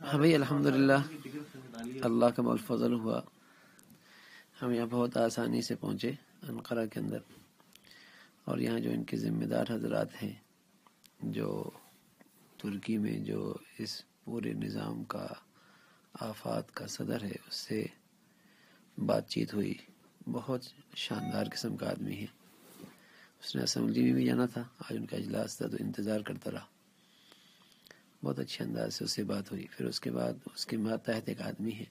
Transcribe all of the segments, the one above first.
ہاں بھائی الحمدللہ اللہ کا بہت فضل ہوا، ہم یہاں بہت آسانی سے پہنچے انقرہ کے اندر، اور یہاں جو ان کے ذمہ دار حضرات ہیں، جو ترکی میں جو اس پورے نظام کا آفات کا صدر ہے، اس سے بات چیت ہوئی۔ بہت شاندار قسم کا آدمی ہے، اس نے اسمبلی میں بھی جانا تھا، آج ان کا اجلاس تھا تو انتظار کرتا رہا۔ بہت اچھے انداز سے اس سے بات ہوئی۔ پھر اس کے بعد اس کے ماتحت ایک آدمی ہے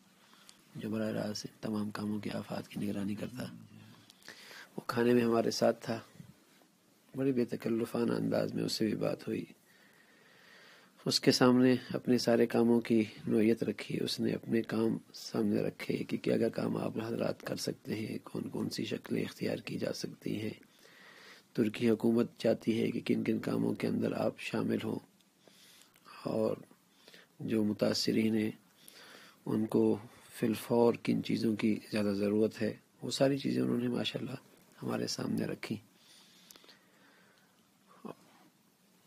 جو براہ راست تمام کاموں کی آفات کی نگرانی کرتا، وہ کھانے میں ہمارے ساتھ تھا، بڑی بے تکلفانہ انداز میں اس سے بھی بات ہوئی۔ اس کے سامنے اپنے سارے کاموں کی نوعیت رکھی، اس نے اپنے کام سامنے رکھے کہ کیا کیا کام آپ حضرات کر سکتے ہیں، کون کون سی شکلیں اختیار کی جا سکتی ہیں، ترکی حکومت چاہتی ہے کہ کن کن کاموں کے اندر آپ شامل ہوں، اور جو متاثرین ہیں ان کو فی الفور کن چیزوں کی زیادہ ضرورت ہے، وہ ساری چیزیں انہوں نے ماشاءاللہ ہمارے سامنے رکھی۔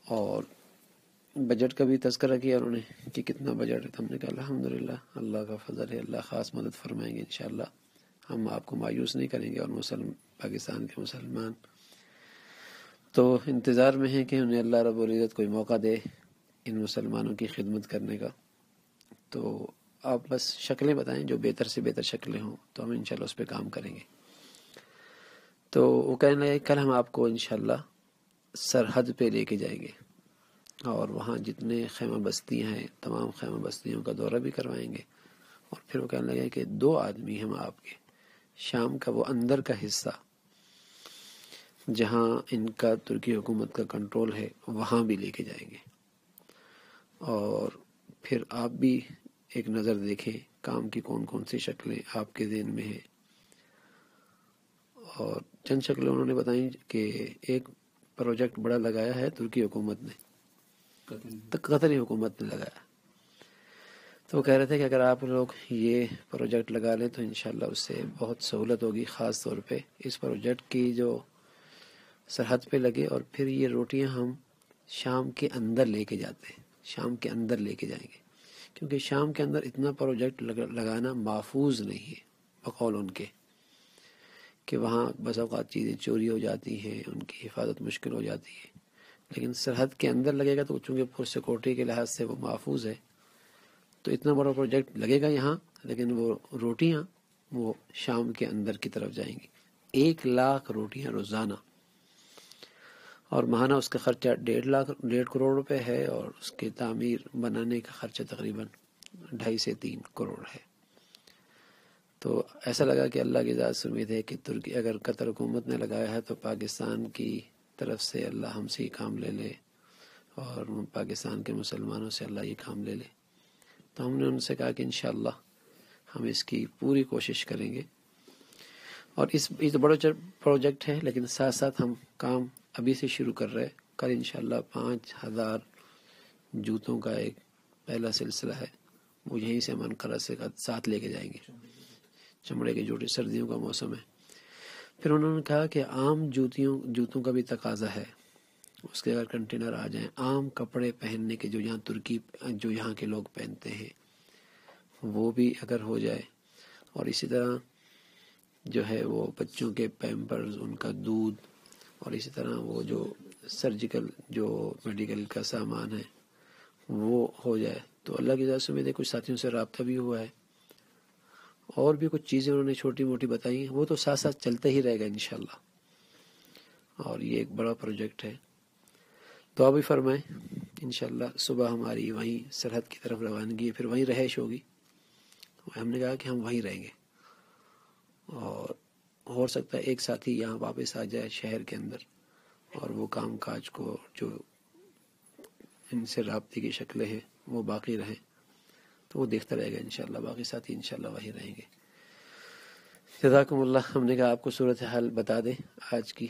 اور بجٹ کا بھی تذکرہ کیا انہوں نے کہ کتنا بجٹ ہے، تو ہم نے کہا الحمدللہ اللہ کا فضل ہے، اللہ خاص مدد فرمائیں گے انشاءاللہ، ہم آپ کو مایوس نہیں کریں گے۔ اور پاکستان کے مسلمان تو انتظار میں ہیں کہ انہیں اللہ رب العزت کوئی موقع دے ان مسلمانوں کی خدمت کرنے کا، تو آپ بس شکلیں بتائیں جو بہتر سے بہتر شکلیں ہوں تو ہم انشاءاللہ اس پہ کام کریں گے۔ تو وہ کہنے لگے کل ہم آپ کو انشاءاللہ سرحد پہ لے کے جائیں گے، اور وہاں جتنے خیمہ بستیاں ہیں تمام خیمہ بستیوں کا دورہ بھی کروائیں گے۔ اور پھر وہ کہنے لگے کہ 2 آدمی ہم آپ کے شام کا وہ اندر کا حصہ جہاں ان کا ترکی حکومت کا کنٹرول ہے وہاں بھی لے کے جائیں گے، اور پھر آپ بھی ایک نظر دیکھیں کام کی کون کون سی شکلیں آپ کے ذہن میں ہیں۔ اور چند شکلیں انہوں نے بتائیں کہ ایک پروجیکٹ بڑا لگایا ہے ترکی حکومت نے، قطری حکومت نے لگایا، تو وہ کہہ رہے تھے کہ اگر آپ لوگ یہ پروجیکٹ لگا لیں تو انشاءاللہ اس سے بہت سہولت ہوگی، خاص طور پہ اس پروجیکٹ کی جو سرحد پہ لگے، اور پھر یہ روٹیاں ہم شام کے اندر لے کے جاتے ہیں، شام کے اندر لے کے جائیں گے، کیونکہ شام کے اندر اتنا پروجیکٹ لگانا محفوظ نہیں ہے بقول ان کے، کہ وہاں بس اوقات چیزیں چوری ہو جاتی ہیں، ان کی حفاظت مشکل ہو جاتی ہے، لیکن سرحد کے اندر لگے گا تو چونکہ پور سیکورٹی کے لحاظ سے وہ محفوظ ہے، تو اتنا بڑا پروجیکٹ لگے گا یہاں، لیکن وہ روٹیاں وہ شام کے اندر کی طرف جائیں گی، 1 لاکھ روٹیاں روزانہ، اور ماہانہ اس کا خرچہ 1.5 کروڑ روپے ہے، اور اس کے تعمیر بنانے کا خرچہ تقریباً 2.5 سے 3 کروڑ ہے۔ تو ایسا لگا کہ اللہ کی ذات سے امید ہے کہ ترکی اگر قطر حکومت نے لگایا ہے تو پاکستان کی طرف سے اللہ ہم سے یہ کام لے لے، اور پاکستان کے مسلمانوں سے اللہ یہ کام لے لے۔ تو ہم نے ان سے کہا کہ انشاءاللہ ہم اس کی پوری کوشش کریں گے، اور یہ تو بڑا پروجیکٹ ہے، لیکن ساتھ ساتھ ہم کام ابھی سے شروع کر رہے، کل انشاءاللہ 5000 جوتوں کا ایک پہلا سلسلہ ہے، وہ یہیں سے ہم انقرہ سے ساتھ لے کے جائیں گے، چمڑے کے جوتے، سردیوں کا موسم ہے۔ پھر انہوں نے کہا کہ عام جوتوں کا بھی تقاضا ہے، اس کے اگر کنٹینر آ جائیں، عام کپڑے پہننے کے جو یہاں کے لوگ پہنتے ہیں وہ بھی اگر ہو جائے، اور اسی طرح جو ہے وہ بچوں کے پیمپرز، ان کا دودھ، اور اسی طرح وہ جو سرجیکل جو میڈیکل کا سامان ہے وہ ہو جائے، تو اللہ کی ذات سے امید ہے کچھ ساتھیوں سے رابطہ بھی ہوا ہے، اور بھی کچھ چیزیں انہوں نے چھوٹی موٹی بتائی ہیں، وہ تو ساتھ ساتھ چلتے ہی رہے گا انشاءاللہ، اور یہ ایک بڑا پروجیکٹ ہے۔ تو آپ بھی فرمائیں انشاءاللہ صبح ہماری وہیں سرحد کی طرف روانگی ہے، پھر وہیں رہائش ہوگی، ہم نے کہا کہ ہم وہیں رہیں گے، اور ہو سکتا ہے ایک ساتھی یہاں واپس آ جائے شہر کے اندر، اور وہ کام کاج کو جو ان سے رابطے کی شکلیں ہیں وہ باقی رہیں، تو وہ دیکھتا رہے گا انشاءاللہ، باقی ساتھی انشاءاللہ وہیں رہیں گے۔ جزاکم اللہ۔ ہم نے کہا آپ کو صورتحال بتا دیں آج کی،